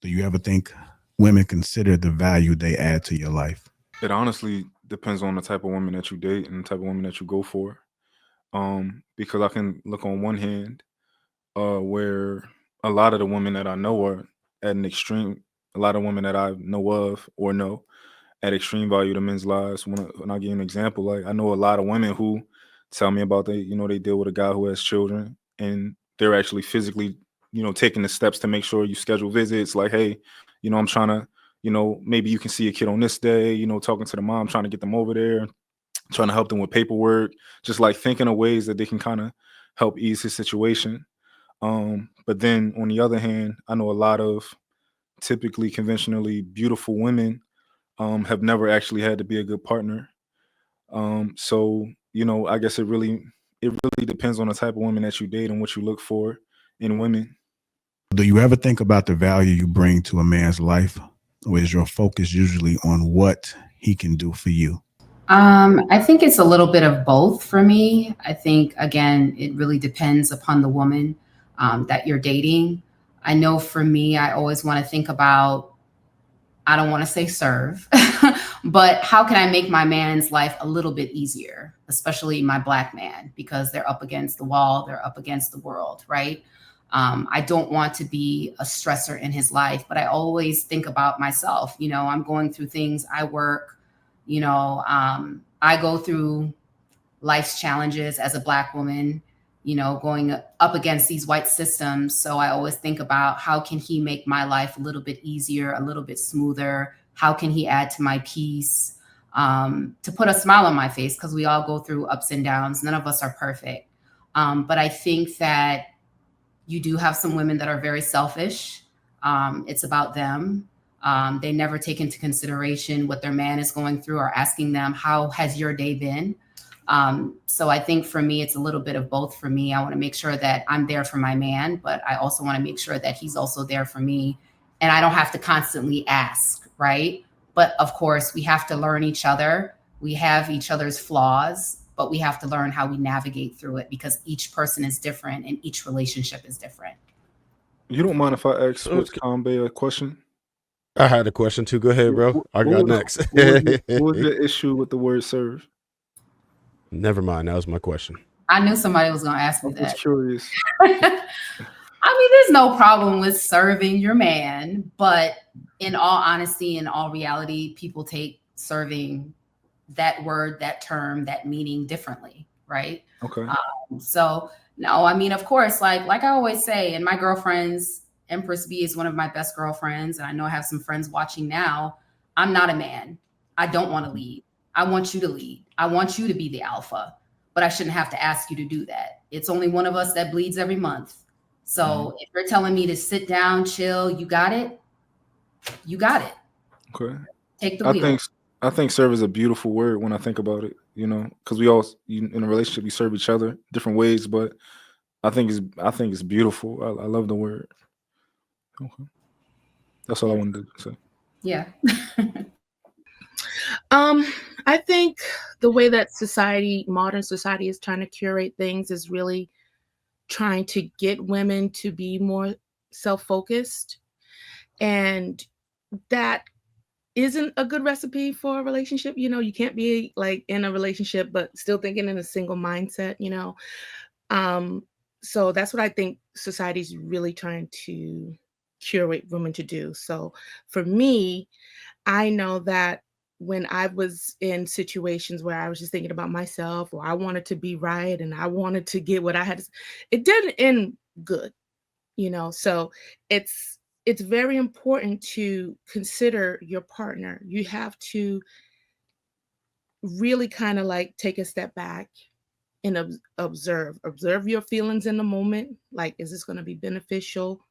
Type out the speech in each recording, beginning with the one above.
Do you ever think women consider the value they add to your life? It honestly depends on the type of woman that you date and the type of woman that you go for. Because I can look on one hand, where a lot of the women that I know are at an extreme. A lot of women that I know of or know at extreme value to men's lives. When I give you an example, like I know a lot of women who tell me about they deal with a guy who has children and they're actually physically, taking the steps to make sure you schedule visits. Like, hey, I'm trying to, maybe you can see a kid on this day. Talking to the mom, trying to get them over there, trying to help them with paperwork, just like thinking of ways that they can kind of help ease his situation. But then on the other hand, I know a lot of typically conventionally beautiful women have never actually had to be a good partner. So I guess it really depends on the type of woman that you date and what you look for in women. Do you ever think about the value you bring to a man's life, or is your focus usually on what he can do for you? I think it's a little bit of both for me. I think, again, it really depends upon the woman that you're dating. I know for me, I always want to think about, I don't want to say serve, but how can I make my man's life a little bit easier, especially my Black man, because they're up against the wall, they're up against the world, right? I don't want to be a stressor in his life, but I always think about myself. I'm going through things, I work, I go through life's challenges as a Black woman, going up against these white systems. So I always think about, how can he make my life a little bit easier, a little bit smoother? How can he add to my peace, to put a smile on my face? Because we all go through ups and downs. None of us are perfect. But I think that you do have some women that are very selfish. It's about them. They never take into consideration what their man is going through or asking them, how has your day been? So I think for me, it's a little bit of both for me. I want to make sure that I'm there for my man, but I also want to make sure that he's also there for me. And I don't have to constantly ask, right? But of course, we have to learn each other. We have each other's flaws, but we have to learn how we navigate through it, because each person is different and each relationship is different. You don't mind if I ask Switch Okay. Combe a question? I had a question too. Go ahead, bro. What, I what got was next. what was your issue with the word serve? Never mind. That was my question. I knew somebody was going to ask I me was that. curious. There's no problem with serving your man, but in all honesty, in all reality, people take serving, that word, that term, that meaning differently, right? Okay. So no, of course, like I always say, and my girlfriends, Empress B is one of my best girlfriends, and I know I have some friends watching now. I'm not a man. I don't want to lead. I want you to lead. I want you to be the alpha, but I shouldn't have to ask you to do that. It's only one of us that bleeds every month. So if you're telling me to sit down, chill, you got it. You got it. Okay. Take the I wheel. think I think serve is a beautiful word when I think about it. Because we all in a relationship we serve each other different ways, but I think it's beautiful. I love the word. Okay. That's all I Yeah. wanted to say. Yeah. Um, I think the way that modern society is trying to curate things is really trying to get women to be more self-focused. And that isn't a good recipe for a relationship. You can't be like in a relationship, but still thinking in a single mindset. Um, so that's what I think society's really trying to curate women to do. So for me, I know that when I was in situations where I was just thinking about myself, or I wanted to be right and I wanted to get what I had, it didn't end good. So it's very important to consider your partner. You have to really kind of like take a step back and observe your feelings in the moment. Like, is this going to be beneficial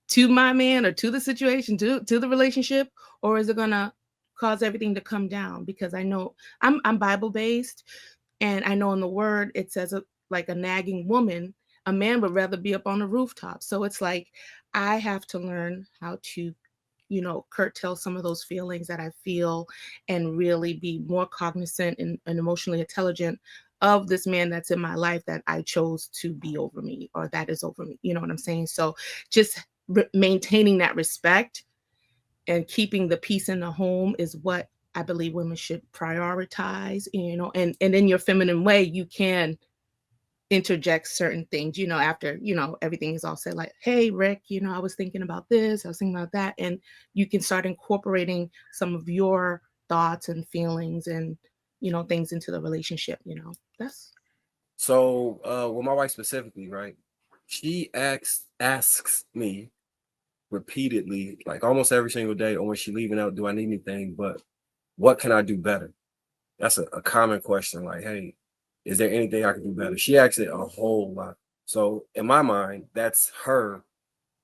to my man or to the situation, to the relationship, or is it going to cause everything to come down? Because I know I'm Bible based, and I know in the word it says like a nagging woman, a man would rather be up on the rooftop. So it's like I have to learn how to curtail some of those feelings that I feel, and really be more cognizant and emotionally intelligent of this man that's in my life that I chose to be over me, or that is over me. You know what I'm saying? So just maintaining that respect and keeping the peace in the home is what I believe women should prioritize, and in your feminine way, you can interject certain things, after, everything is all said, like, hey, Rick, I was thinking about this, I was thinking about that. And you can start incorporating some of your thoughts and feelings and, things into the relationship, that's. So with my wife specifically, right? She asks me repeatedly, like almost every single day, or when she's leaving out, do I need anything? But what can I do better? That's a common question. Like, hey, is there anything I can do better? She asks it a whole lot. So in my mind, that's her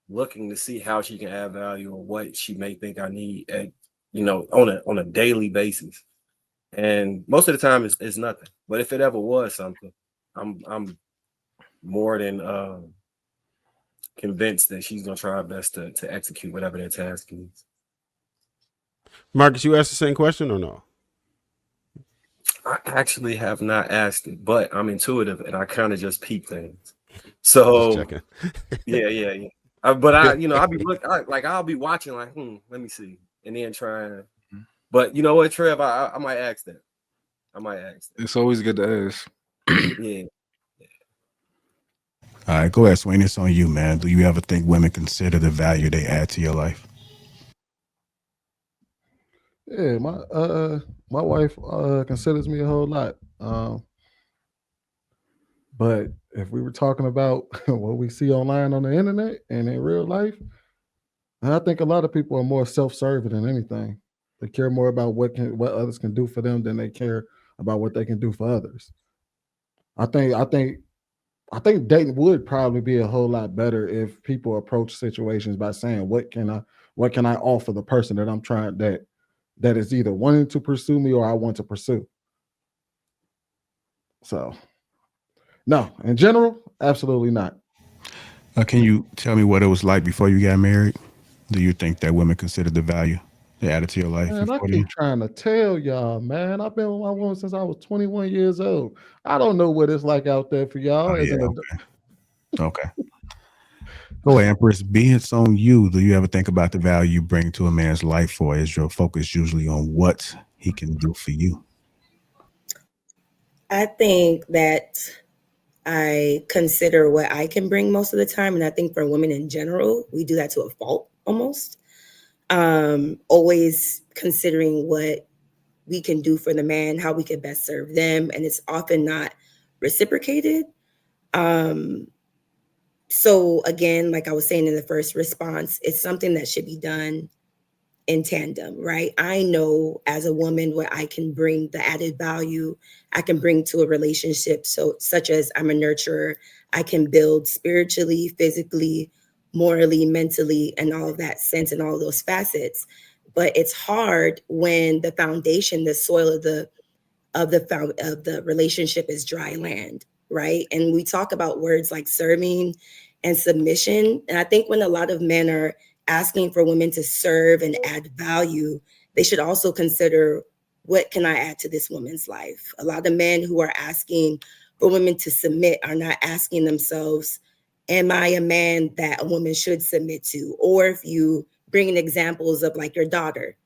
looking to see how she can add value or what she may think I need at, on a daily basis. And most of the time it's nothing. But if it ever was something, I'm more than convinced that she's gonna try her best to execute whatever that task is. Marcus, you asked the same question or no? I actually have not asked it, but I'm intuitive and I kind of just peep things. So Just checking. yeah. But I'll be watching like, let me see, and then trying. But you know what, Trev, I might ask that. It's always good to ask. Yeah. All right, go ahead, Swain. It's on you, man. Do you ever think women consider the value they add to your life? Yeah, my wife considers me a whole lot. But if we were talking about what we see online on the internet and in real life, I think a lot of people are more self-serving than anything. They care more about what others can do for them than they care about what they can do for others. I think dating would probably be a whole lot better if people approach situations by saying, what can I offer the person that I'm trying that is either wanting to pursue me or I want to pursue. So no, in general, absolutely not. Can you tell me what it was like before you got married? Do you think that women consider the value they added to your life Man, I before keep then? trying to tell y'all, man. I've been with my woman since I was 21 years old. I don't know what it's like out there for y'all Oh, as yeah, an adult. okay. Go ahead, Empress. Being it's on you, do you ever think about the value you bring to a man's life, or is your focus usually on what he can do for you? I think that I consider what I can bring most of the time. And I think for women in general, we do that to a fault almost. Always considering what we can do for the man, how we can best serve them. And it's often not reciprocated. So again, like I was saying in the first response, it's something that should be done in tandem, right? I know as a woman what I can bring, the added value I can bring to a relationship. So such as I'm a nurturer, I can build spiritually, physically, morally, mentally, and all of that sense and all of those facets. But it's hard when the foundation, the soil of the relationship is dry land, right? And we talk about words like serving and submission. And I think when a lot of men are asking for women to serve and add value, they should also consider, what can I add to this woman's life? A lot of men who are asking for women to submit are not asking themselves, am I a man that a woman should submit to? Or if you bring in examples of like your daughter,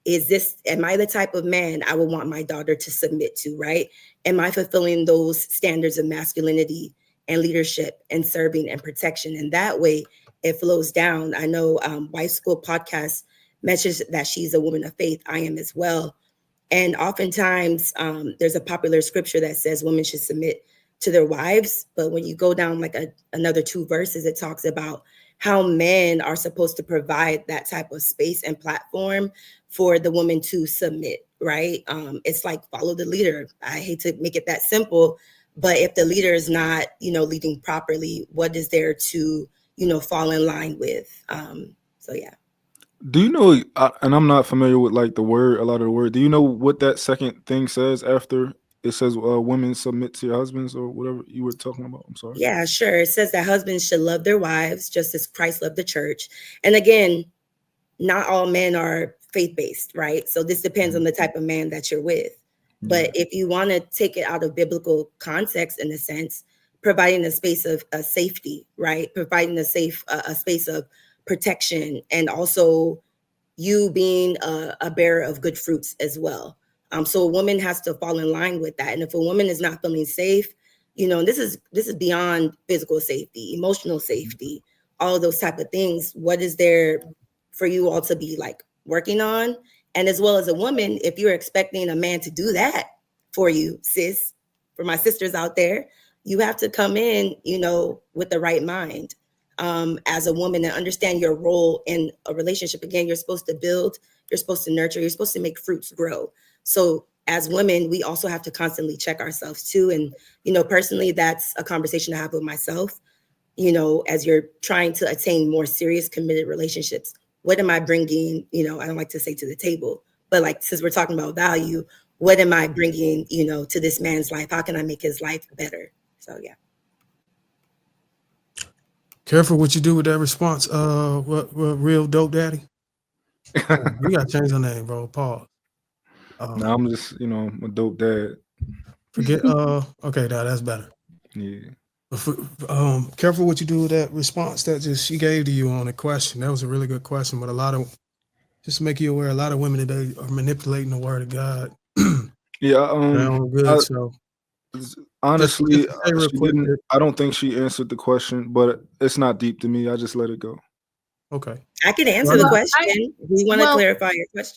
am I the type of man I would want my daughter to submit to, right? Am I fulfilling those standards of masculinity and leadership and serving and protection? And that way it flows down. I know Wife School Podcast mentions that she's a woman of faith. I am as well. And oftentimes there's a popular scripture that says women should submit to their wives. But when you go down like another 2 verses, it talks about how men are supposed to provide that type of space and platform for the woman to submit, right? It's like follow the leader. I hate to make it that simple, but if the leader is not, leading properly, what is there to, fall in line with? So yeah. Do you know, and I'm not familiar with like a lot of the word. Do you know what that second thing says after it says women submit to your husbands or whatever you were talking about? I'm sorry. Yeah, sure. It says that husbands should love their wives just as Christ loved the church. And again, not all men are faith-based, right? So this depends on the type of man that you're with. But if you want to take it out of biblical context, in a sense, providing a space of safety, right? Providing a space of protection, and also you being a bearer of good fruits as well. So a woman has to fall in line with that. And if a woman is not feeling safe, you know, this is beyond physical safety, emotional safety, all of those type of things. What is there for you all to be like working on? And as well as a woman, if you're expecting a man to do that for you, sis, for my sisters out there, you have to come in, you know, with the right mind as a woman and understand your role in a relationship. Again, you're supposed to build, you're supposed to nurture, you're supposed to make fruits grow. So as women, we also have to constantly check ourselves too. And, you know, personally, that's a conversation I have with myself, you know, as you're trying to attain more serious, committed relationships. What am I bringing, you know, I don't like to say to the table, but like, since we're talking about value, what am I bringing, you know, to this man's life? How can I make his life better? So, yeah. Careful what you do with that response. What real dope daddy? We gotta change our name, bro. Pause. Now I'm just, you know, a dope dad. Forget. Okay, now that's better. Yeah. Careful what you do with that response that just she gave to you on the question. That was a really good question, but a lot of, just to make you aware, a lot of women today are manipulating the word of God. Yeah. Good. So honestly, just say real quick, I don't think she answered the question, but it's not deep to me. I just let it go. Okay. I can answer the question. We want to clarify your question.